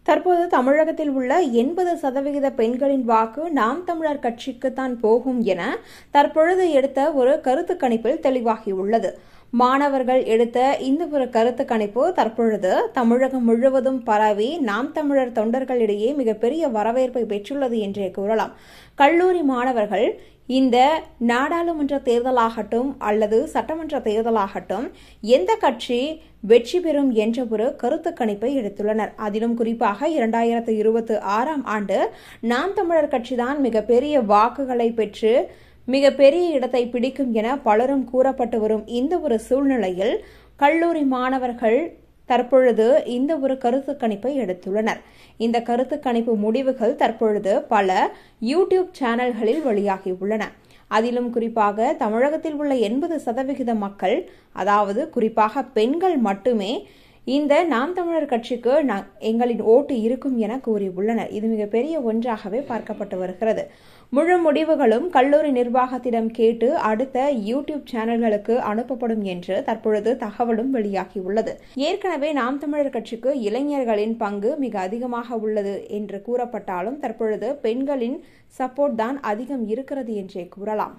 தற்போது தமிழகத்தில் உள்ள 80% பெண்களின் வாக்கு நாம் தமிழர் கட்சிக்குத்தான் போகும் என தற்பொழுது எடுத்த ஒரு கருத்து கணிப்பில் தெளிவாகியுள்ளது. மாணவர்கள் எடுத்த இந்த ஒரு கருத்து கணிப்பு தற்பொழுது தமிழகம் முழுவதும் பரவி நாம் தமிழர் தொண்டர்களிடையே மிகப்பெரிய வரவேற்பை பெற்றுள்ளது என்றே கூறலாம். கல்லூரி மாணவர்கள் இந்த நாடாளுமன்ற தேர்தலாகட்டும் அல்லது சட்டமன்ற தேர்தலாகட்டும் எந்த கட்சி வெற்றி பெறும் என்ற ஒரு கருத்து கணிப்பை எடுத்துள்ளனர். அதிலும் குறிப்பாக 2026ஆம் ஆண்டு நாம் தமிழர் கட்சிதான் மிகப்பெரிய வாக்குகளை பெற்று மிகப்பெரிய இடத்தை பிடிக்கும் என பலரும் கூறப்பட்டு வரும் இந்த ஒரு சூழ்நிலையில் கல்லூரி மாணவர்கள் தற்பொழுது இந்த ஒரு கருத்து கணிப்பை எடுத்துள்ளனர். இந்த கருத்து கணிப்பு முடிவுகள் தற்பொழுது பல யூடியூப் சேனல்களில் வெளியாகியுள்ளன. அதிலும் குறிப்பாக தமிழகத்தில் உள்ள 80% மக்கள், அதாவது குறிப்பாக பெண்கள் மட்டுமே இந்த நாம் தமிழர் கட்சிக்கு எங்களின் ஓட்டு இருக்கும் என கூறியுள்ளனர். இது மிகப்பெரிய ஒன்றாகவே பார்க்கப்பட்டு வருகிறது. முழு முடிவுகளும் கல்லூரி நிர்வாகத்திடம் கேட்டு அடுத்த யூடியூப் சேனல்களுக்கு அனுப்பப்படும் என்று தற்பொழுது தகவலும் வெளியாகியுள்ளது. ஏற்கனவே நாம் தமிழர் கட்சிக்கு இளைஞர்களின் பங்கு மிக அதிகமாக உள்ளது என்று கூறப்பட்டாலும் தற்பொழுது பெண்களின் சப்போர்ட் தான் அதிகம் இருக்கிறது என்றே கூறலாம்.